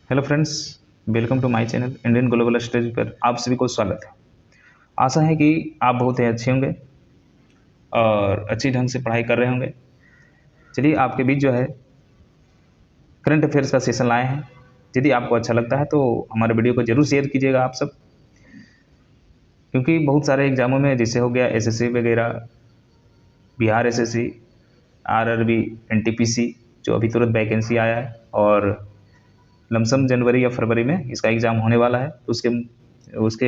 Hello friends, welcome to my channel Indian Global Studies पर आप सभी को स्वागत है। आशा है कि आप बहुत ही अच्छे होंगे और अच्छी ढंग से पढ़ाई कर रहे होंगे। चलिए आपके बीच जो है करंट अफेयर्स का सेशन लाए हैं। यदि आपको अच्छा लगता है तो हमारे वीडियो को जरूर शेयर कीजिएगा आप सब, क्योंकि बहुत सारे एग्जामों में जैसे हो गया एसएससी वगैरह, बिहार एसएससी, आरआरबी, एनटीपीसी जो अभी तुरंत वैकेंसी आया है और लमसम जनवरी या फरवरी में इसका एग्ज़ाम होने वाला है। उसके उसके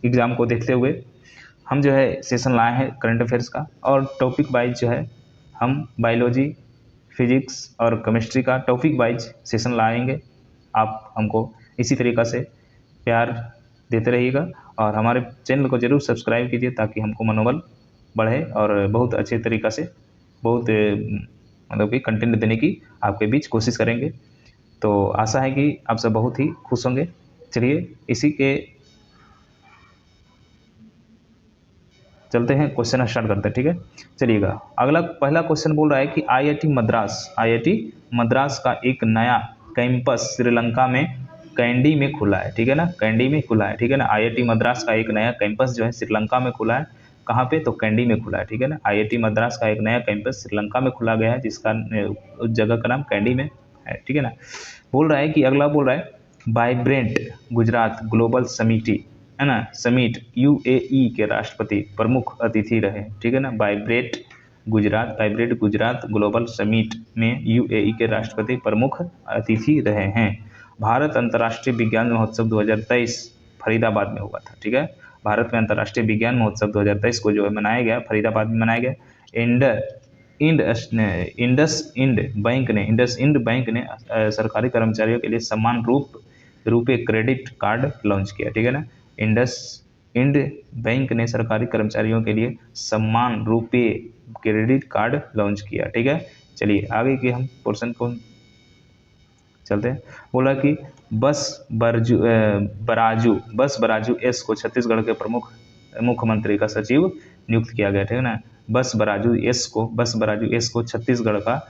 एग्ज़ाम को देखते हुए हम जो है सेशन लाए हैं करंट अफेयर्स का, और टॉपिक वाइज जो है हम बायोलॉजी, फिजिक्स और केमिस्ट्री का टॉपिक वाइज सेशन लाएंगे। आप हमको इसी तरीक़ा से प्यार देते रहिएगा और हमारे चैनल को ज़रूर सब्सक्राइब कीजिए ताकि हमको मनोबल बढ़े और बहुत अच्छे तरीक़ा से बहुत मतलब कि कंटेंट देने की आपके बीच कोशिश करेंगे। तो आशा है कि आप सब बहुत ही खुश होंगे। चलिए इसी के चलते हैं, क्वेश्चन स्टार्ट करते हैं। ठीक है, चलिएगा। अगला पहला क्वेश्चन बोल रहा है कि आईआईटी मद्रास का एक नया कैंपस श्रीलंका में कैंडी में खुला है। ठीक है ना, कैंडी में खुला है। ठीक है ना, आईआईटी मद्रास का एक नया कैंपस जो है श्रीलंका में खुला है। कहाँ पे? तो कैंडी में खुला है। ठीक है ना, आईआईटी मद्रास का एक नया कैंपस श्रीलंका में खुला गया है, जिसका उस जगह का नाम कैंडी में है। ठीक है ना, बोल रहा है कि अगला बोल रहा है वाइब्रेंट गुजरात ग्लोबल समिटी, है ना, समिट यूएई के राष्ट्रपति प्रमुख अतिथि रहे। ठीक है ना, वाइब्रेंट गुजरात ग्लोबल समिट में यूएई के राष्ट्रपति प्रमुख अतिथि रहे हैं। भारत अंतर्राष्ट्रीय विज्ञान महोत्सव 2023 फरीदाबाद में हुआ था। ठीक है, भारत में अंतर्राष्ट्रीय विज्ञान महोत्सव 2023 को जो है मनाया गया, फरीदाबाद में मनाया गया। इंडस इंड बैंक ने सरकारी कर्मचारियों के लिए सम्मान रूपे क्रेडिट कार्ड लॉन्च किया। ठीक है ना, इंडस इंड बैंक ने सरकारी कर्मचारियों के लिए सम्मान रूपे क्रेडिट कार्ड लॉन्च किया। ठीक है, चलिए आगे के हम पोर्शन को चलते हैं। बोला कि बस बराजू एस को छत्तीसगढ़ के प्रमुख मुख्यमंत्री का सचिव नियुक्त किया गया। ठीक है ना, बस बराजू एस को छत्तीसगढ़ का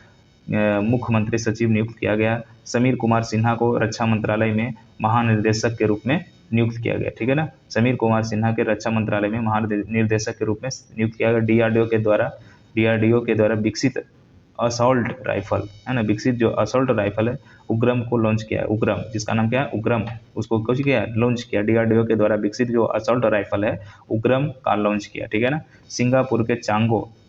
मुख्यमंत्री सचिव नियुक्त किया गया। समीर कुमार सिन्हा को रक्षा मंत्रालय में महानिर्देशक के रूप में नियुक्त किया गया। ठीक है ना, समीर कुमार सिन्हा के रक्षा मंत्रालय में महानिर्देशक के रूप में नियुक्त किया गया। डीआरडीओ के द्वारा विकसित असॉल्ट राइफल, है ना, विकसित जो असॉल्ट राइफल है उग्रम को लॉन्च किया है। उग्रम, जिसका नाम क्या है? उग्रम, उसको कुछ किया, लॉन्च किया। डीआरडीओ के द्वारा विकसित जो असॉल्ट राइफल है उग्रम का लॉन्च किया। ठीक है ना, सिंगापुर के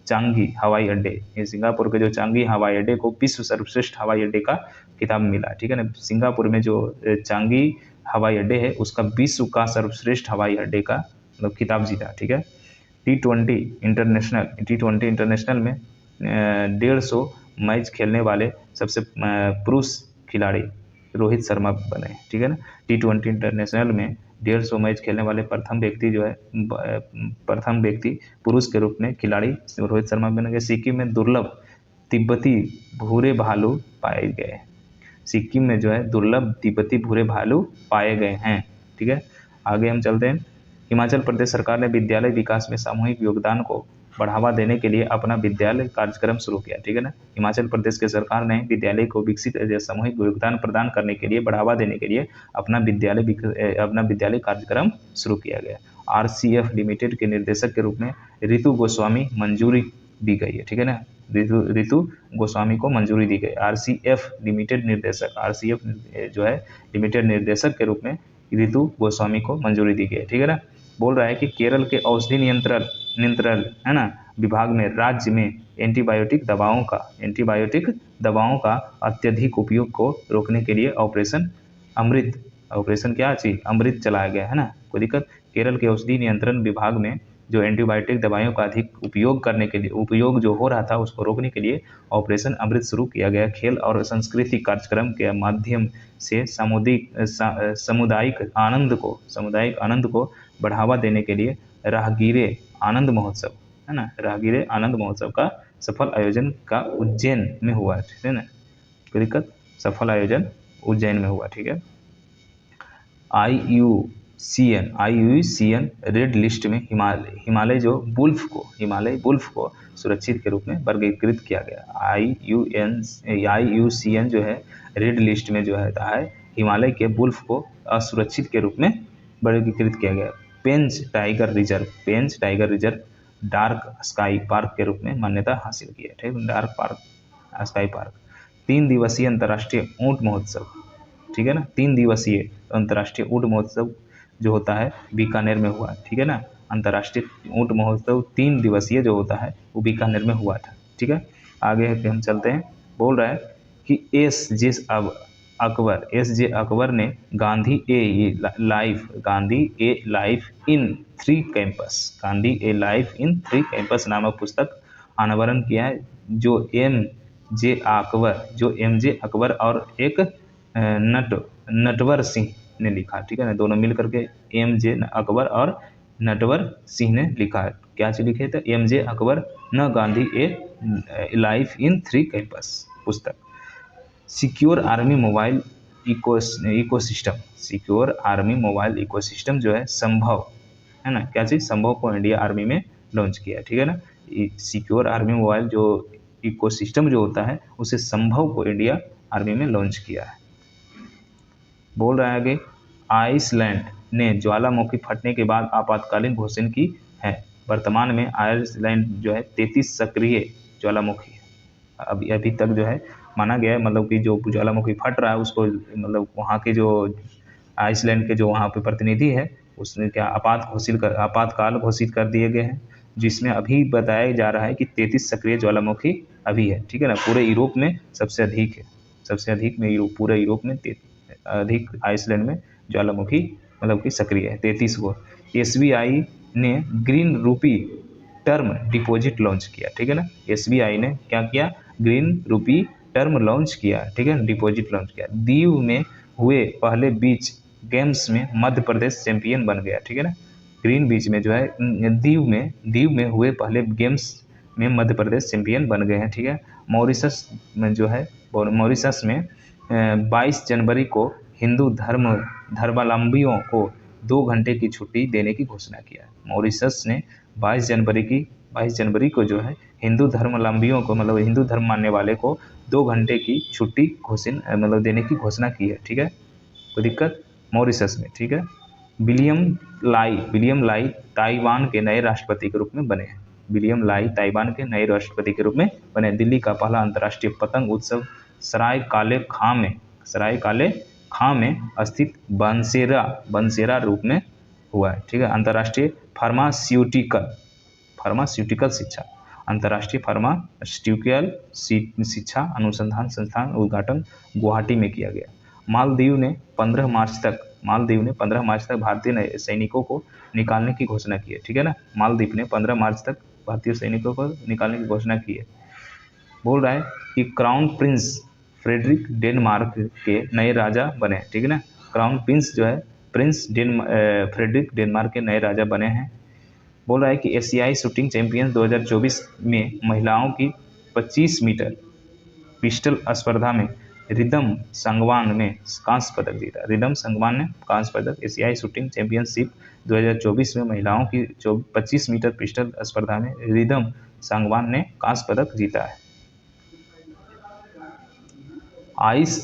चांगी हवाई अड्डे, ये सिंगापुर के जो चांगी हवाई अड्डे को विश्व सर्वश्रेष्ठ हवाई अड्डे का खिताब मिला। ठीक है ना, सिंगापुर में जो चांगी हवाई अड्डे है उसका विश्व का सर्वश्रेष्ठ हवाई अड्डे का मतलब खिताब जीता। ठीक है, टी20 इंटरनेशनल में 150 मैच खेलने वाले सबसे पुरुष खिलाड़ी रोहित शर्मा बने। ठीक है ना, टी20 इंटरनेशनल में 150 मैच खेलने वाले प्रथम व्यक्ति पुरुष के रूप में खिलाड़ी रोहित शर्मा बने गए। सिक्किम में दुर्लभ तिब्बती भूरे भालू पाए गए। सिक्किम में जो है दुर्लभ तिब्बती भूरे भालू पाए गए हैं। ठीक है, आगे हम चलते हैं। हिमाचल प्रदेश सरकार ने विद्यालय विकास में सामूहिक योगदान को बढ़ावा देने के लिए अपना विद्यालय कार्यक्रम शुरू किया। ठीक है ना, हिमाचल प्रदेश के सरकार ने विद्यालय को विकसित सामूहिक योगदान प्रदान करने के लिए, बढ़ावा देने के लिए अपना विद्यालय कार्यक्रम शुरू किया गया। आरसीएफ लिमिटेड के निर्देशक के रूप में रितु गोस्वामी मंजूरी दी गई है। ठीक है ना, रितु गोस्वामी को मंजूरी दी गई। आरसीएफ जो है लिमिटेड निर्देशक के रूप में रितु गोस्वामी को मंजूरी दी गई। ठीक है ना, बोल रहा है कि केरल के औषधि नियंत्रण है ना विभाग ने राज्य में एंटीबायोटिक दवाओं का अत्यधिक उपयोग को रोकने के लिए ऑपरेशन अमृत चलाया गया है ना। कोई दिक्कत? केरल के औषधि नियंत्रण विभाग में जो एंटीबायोटिक दवाइयों का अधिक उपयोग जो हो रहा था उसको रोकने के लिए ऑपरेशन अमृत शुरू किया गया। खेल और सांस्कृतिक कार्यक्रम के माध्यम से सामुदायिक आनंद को बढ़ावा देने के लिए राहगीरे आनंद महोत्सव का सफल आयोजन का उज्जैन में हुआ। ठीक है ना, कोई दिक्कत? सफल आयोजन उज्जैन में हुआ। ठीक है, IUCN रेड लिस्ट में हिमालय वुल्फ को सुरक्षित के रूप में वर्गीकृत किया गया। IUCN जो है रेड लिस्ट में जो है हिमालय के वुल्फ को असुरक्षित के रूप में वर्गीकृत किया गया। Pench tiger reserve dark sky park के रूप में मान्यता हासिल की है। ठीक, डार्क पार्क स्काई पार्क। 3 दिवसीय अंतर्राष्ट्रीय ऊंट महोत्सव, ठीक है ना, 3 दिवसीय अंतर्राष्ट्रीय ऊंट महोत्सव जो होता है बीकानेर में हुआ, ठीक है ना। अंतर्राष्ट्रीय ऊंट महोत्सव 3 दिवसीय जो होता है वो बीकानेर में हुआ था। ठीक है, आगे हम चलते हैं। बोल रहा है कि एस जे अकबर ने गांधी ए लाइफ इन 3 कैंपस नामक पुस्तक अनावरण किया है, जो एम जे अकबर और एक नटवर सिंह ने लिखा। ठीक है ना, दोनों मिल करके एम जे अकबर और नटवर सिंह ने लिखा है। क्या चीज लिखे थे? एम जे अकबर न गांधी ए लाइफ इन 3 कैंपस पुस्तक। सिक्योर आर्मी मोबाइल इकोसिस्टम जो है संभव है ना, क्या चीज संभव को इंडिया आर्मी में लॉन्च किया। ठीक है ना, सिक्योर आर्मी मोबाइल जो इकोसिस्टम जो होता है उसे संभव को इंडिया आर्मी में लॉन्च किया है। बोल रहा है आगे, आइसलैंड ने ज्वालामुखी फटने के बाद आपातकालीन घोषणा की है। वर्तमान में आइसलैंड जो है 33 सक्रिय ज्वालामुखी है। अभी तक जो है माना गया है, मतलब कि जो ज्वालामुखी फट रहा है उसको, मतलब वहाँ के जो आइसलैंड के जो वहाँ पे प्रतिनिधि है उसने क्या आपातकाल घोषित कर दिए गए हैं, जिसमें अभी बताया जा रहा है कि 33 सक्रिय ज्वालामुखी अभी है। ठीक है ना, पूरे यूरोप में सबसे अधिक है, पूरे यूरोप में अधिक आइसलैंड में ज्वालामुखी मतलब कि सक्रिय है 33 को। SBI ने ग्रीन रूपी टर्म डिपॉजिट लॉन्च किया। ठीक है ना, SBI ने क्या किया? ग्रीन रूपी टर्म लॉन्च किया। ठीक है, डिपॉजिट लॉन्च किया। दीव में हुए पहले बीच गेम्स में मध्य प्रदेश चैंपियन बन गया। ठीक है ना, ग्रीन बीच में जो है दीव में हुए पहले गेम्स में मध्य प्रदेश चैंपियन बन गए हैं। ठीक है, मॉरिशस में 22 जनवरी को हिंदू धर्मावलंबियों को 2 घंटे की छुट्टी देने की घोषणा किया। मॉरिशस ने 22 जनवरी को जो है हिंदू धर्मावलंबियों को, मतलब हिंदू धर्म मानने वाले को 2 घंटे की छुट्टी देने की घोषणा की है। ठीक है, कोई दिक्कत? मॉरिशस में। ठीक है, विलियम लाई ताइवान के नए राष्ट्रपति के रूप में बने हैं। विलियम लाई ताइवान के नए राष्ट्रपति के रूप में बने। दिल्ली का पहला अंतर्राष्ट्रीय पतंग उत्सव सराय काले खां में स्थित बंसेरा रूप में हुआ है। ठीक है, अंतर्राष्ट्रीय फार्मास्यूटिकल शिक्षा, अंतर्राष्ट्रीय फार्मास्यूटिकल शिक्षा अनुसंधान संस्थान उद्घाटन गुवाहाटी में किया गया। मालदीव ने 15 मार्च तक भारतीय सैनिकों को निकालने की घोषणा की है। ठीक है ना, मालदीव ने 15 मार्च तक भारतीय सैनिकों को निकालने की घोषणा की है। बोल रहा है कि क्राउन प्रिंस फ्रेडरिक डेनमार्क के नए राजा बने। ठीक है ना, क्राउन प्रिंस जो है फ्रेडरिक डेनमार्क के नए राजा बने हैं। बोल रहा है कि एशियाई शूटिंग चैंपियन 2024 में महिलाओं की 25 मीटर पिस्टल स्पर्धा में रिदम संगवान ने कांस्य पदक जीता। रिदम संगवान ने कांस्य पदक। एशियाई शूटिंग चैंपियनशिप 2024 में महिलाओं की 25 मीटर पिस्टल स्पर्धा में रिदम संगवान ने कांस्य पदक जीता है।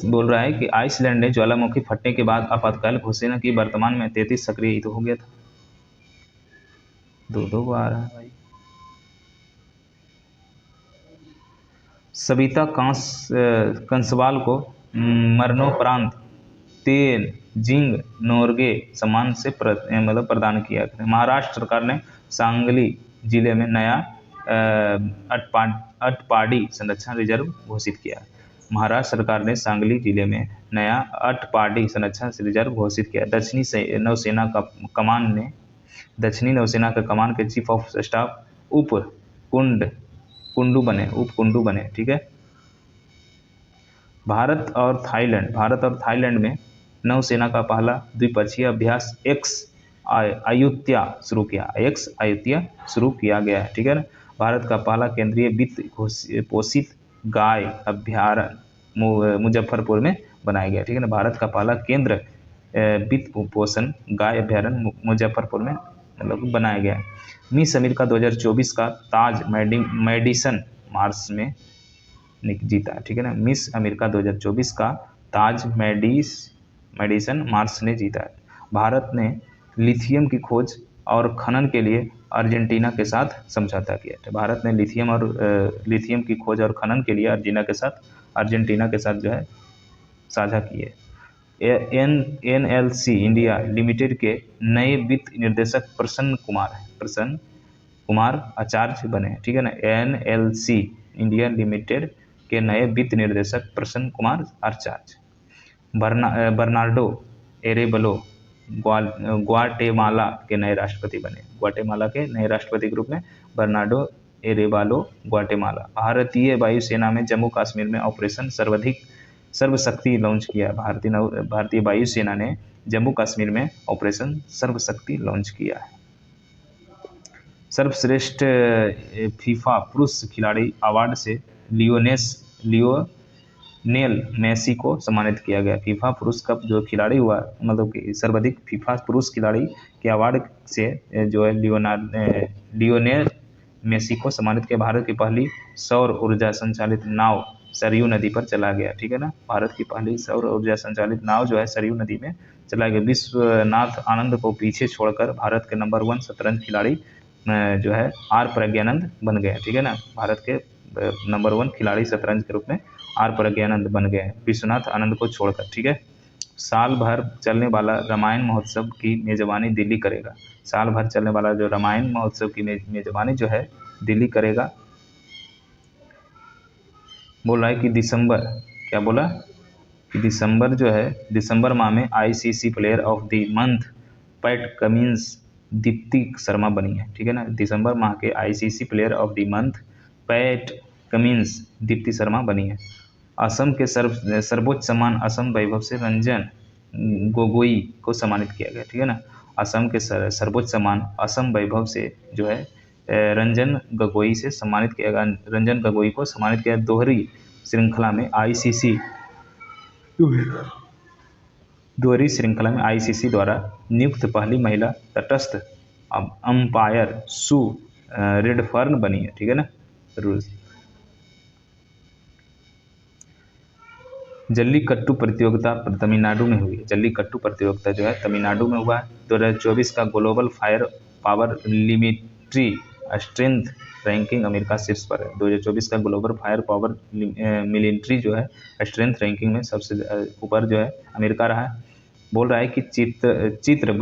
बोल रहा है कि आइसलैंड ने ज्वालामुखी फटने के बाद आपातकाल घोषणा की। वर्तमान में 33 सक्रिय तो हो गया था, 2 बार है भाई। सविता कंसवाल को मरणोपरांत तेनजिंग नोर्गे सम्मान से प्रदान किया। महाराष्ट्र सरकार ने सांगली जिले में नया अटपाडी संरक्षण रिजर्व घोषित किया। महाराष्ट्र सरकार ने सांगली जिले में नया अटपाडी संरक्षण रिजर्व घोषित किया। दक्षिणी नौसेना का कमान के चीफ ऑफ स्टाफ उप कुंडू बने। ठीक है, भारत और थाईलैंड में नौसेना का पहला द्विपक्षीय अभ्यास एक्स अयुत्या शुरू किया गया है। ठीक है ना, भारत का पहला केंद्रीय वित्त पोषित गाय अभ्यारण्य मुजफ्फरपुर में बनाया गया। ठीक है ना, भारत का पहला केंद्र वित्त पोषण गाय अभ्यारण्य मुजफ्फरपुर में मतलब बनाया गया। मिस अमेरिका 2024 का ताज मेडिसन मार्च में जीता। ठीक है ना, मिस अमेरिका 2024 का ताज मेडिसन मार्स ने जीता है। भारत ने लिथियम की खोज और खनन के लिए अर्जेंटीना के साथ समझौता किया था। भारत ने लिथियम की खोज और खनन के लिए अर्जेंटीना के साथ जो है साझा किए। NLC इंडिया लिमिटेड के नए वित्त निर्देशक प्रसन्न कुमार आचार्य बने। ठीक है ना। NLC इंडिया लिमिटेड के नए वित्त निर्देशक प्रसन्न कुमार आचार्य। बर्नार्डो एरेबलो ग्वाटेमाला के नए राष्ट्रपति बने। ग्वाटेमाला के नए राष्ट्रपति के रूप में बर्नार्डो एरेबालो ग्वाटेमाला। भारतीय वायुसेना में जम्मू कश्मीर में ऑपरेशन सर्वशक्ति लॉन्च किया। भारतीय वायुसेना ने जम्मू कश्मीर में ऑपरेशन सर्वशक्ति लॉन्च किया है। सर्वश्रेष्ठ फीफा पुरुष खिलाड़ी अवार्ड से लियोनेल मेसी को सम्मानित किया गया। फीफा पुरुष कप जो खिलाड़ी हुआ, मतलब कि सर्वाधिक फीफा पुरुष खिलाड़ी के अवार्ड से जो है लियोनेल मेसी को सम्मानित किया। भारत की पहली सौर ऊर्जा संचालित नाव सरयू नदी पर चला गया। ठीक है ना। भारत की पहली सौर ऊर्जा संचालित नाव जो है सरयू नदी में चला गया। विश्वनाथ आनंद को पीछे छोड़कर भारत के नंबर 1 शतरंज खिलाड़ी जो है आर प्रज्ञानंद बन गए। ठीक है ना। भारत के नंबर 1 खिलाड़ी शतरंज के रूप में आर प्रज्ञानंद बन गए विश्वनाथ आनंद को छोड़कर। ठीक है। साल भर चलने वाला रामायण महोत्सव की मेजबानी दिल्ली करेगा। साल भर चलने वाला जो रामायण महोत्सव की मेजबानी जो है दिल्ली करेगा। बोल रहा है कि क्या बोला कि दिसंबर जो है, दिसंबर माह में ICC player of the month PAT Cummins Deepti Sharma बनी है। ठीक है ना। दिसंबर माह के ICC player of the month PAT Cummins Deepti Sharma बनी है। असम के सर्वोच्च सम्मान असम वैभव से रंजन गोगोई को सम्मानित किया गया। ठीक है ना। असम के सर्वोच्च सम्मान असम वैभव से जो है रंजन गोगोई से सम्मानित किया गया। रंजन गोगोई को सम्मानित किया। दोहरी श्रृंखला में ICC द्वारा नियुक्त पहली महिला तटस्थ अंपायर सू रेडफर्न बनी है। ठीक है ना। जल्लीकट्टू प्रतियोगिता तमिलनाडु में हुई। जल्लीकट्टू प्रतियोगिता जो है तमिलनाडु में हुआ है। 2024 का global fire power Lumetri strength ranking America शीर्ष पर है। 2024 का ग्लोबल फायर पावर मिलिट्री जो है स्ट्रेंथ रैंकिंग में सबसे ऊपर जो है अमेरिका रहा है। बोल रहा है कि चित्रा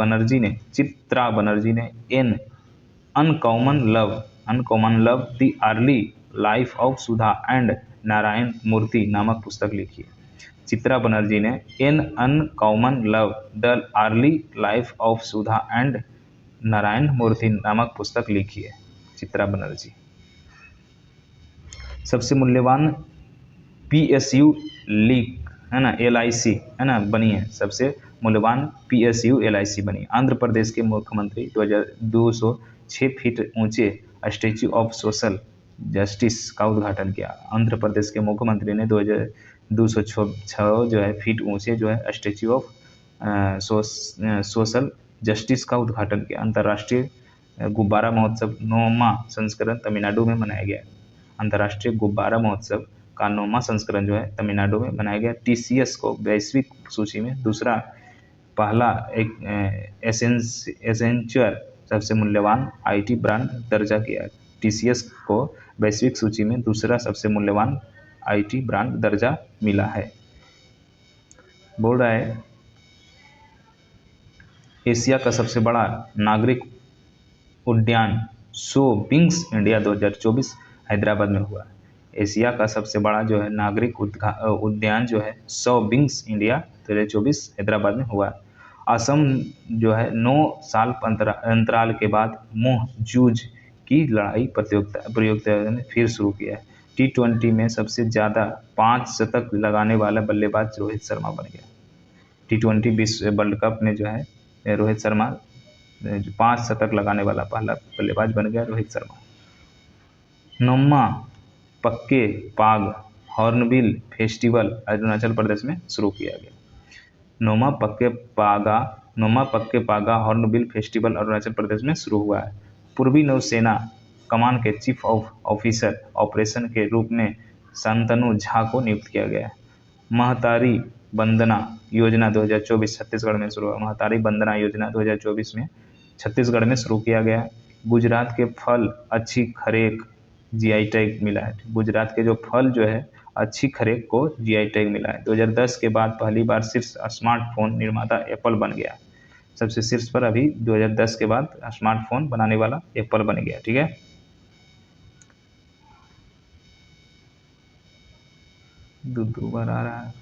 बनर्जी ने an uncommon love the early life of Sudha and Narayan Murthy नामक पुस्तक लिखी है। चित्रा बनर्जी ने an uncommon love the early life of Sudha and Narayan Murthy नामक पुस्तक लिखी है। चित्रा बनर्जी। सबसे मूल्यवान PSU लीग है ना, LIC है ना बनी है। सबसे मूल्यवान PSU LIC बनी। आंध्र प्रदेश के मुख्यमंत्री 206 फीट ऊंचे स्टैच्यू ऑफ सोशल जस्टिस का उद्घाटन किया। आंध्र प्रदेश के मुख्यमंत्री ने 206 जो है फीट ऊंचे जो है स्टैच्यू ऑफ सोशल जस्टिस का उद्घाटन किया। अंतर्राष्ट्रीय गुब्बारा महोत्सव 9वां संस्करण तमिलनाडु में मनाया गया। अंतर्राष्ट्रीय गुब्बारा महोत्सव का 9वां संस्करण जो है तमिलनाडु में मनाया गया। TCS को वैश्विक सूची में पहला एसेंचर सबसे मूल्यवान IT ब्रांड दर्जा किया। TCS को वैश्विक सूची में दूसरा सबसे मूल्यवान IT ब्रांड दर्जा मिला है। बोल रहा है एशिया का सबसे बड़ा नागरिक उद्यान सो विंग्स इंडिया 2024 हैदराबाद में हुआ। एशिया का सबसे बड़ा जो है नागरिक उद्यान जो है सो विंग्स इंडिया 2024 हैदराबाद में हुआ। असम जो है 9 साल अंतराल के बाद मुंह जूझ की लड़ाई प्रतियोगिता ने फिर शुरू किया है। T20 में सबसे ज़्यादा 5 शतक लगाने वाला बल्लेबाज रोहित शर्मा बन गया। T20 विश्व वर्ल्ड कप में जो है रोहित शर्मा 5 शतक लगाने वाला पहला बल्लेबाज बन गया रोहित शर्मा। 9वां पक्के पाग हॉर्नबिल फेस्टिवल अरुणाचल प्रदेश में शुरू किया गया। 9वां पक्के पागा हॉर्नबिल फेस्टिवल अरुणाचल प्रदेश में शुरू हुआ है। पूर्वी नौसेना कमान के चीफ ऑफिसर ऑपरेशन के रूप में शांतनु झा को नियुक्त किया गया है। महतारी वंदना योजना 2024 छत्तीसगढ़ में शुरू हुआ। महतारी वंदना योजना 2024 में छत्तीसगढ़ में शुरू किया गया। गुजरात के फल अच्छी खरेक जीआई टैग मिला है। गुजरात के जो फल जो है अच्छी खरेक को जीआई टैग मिला है। 2010 के बाद पहली बार शीर्ष स्मार्टफोन निर्माता एप्पल बन गया। सबसे शीर्ष पर अभी 2010 के बाद स्मार्टफोन बनाने वाला एप्पल बन गया। ठीक है, दो बार आ रहा है।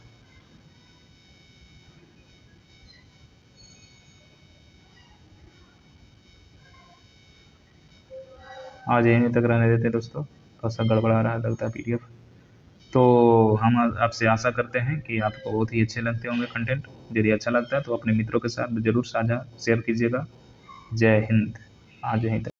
आज यहीं तक रहने देते हैं दोस्तों, थोड़ा सा गड़बड़ा रहा है लगता है पीडीएफ। तो हम आपसे आशा करते हैं कि आपको बहुत ही अच्छे लगते होंगे कंटेंट। यदि अच्छा लगता है तो अपने मित्रों के साथ ज़रूर साझा शेयर कीजिएगा। जय हिंद। आज यहीं तक।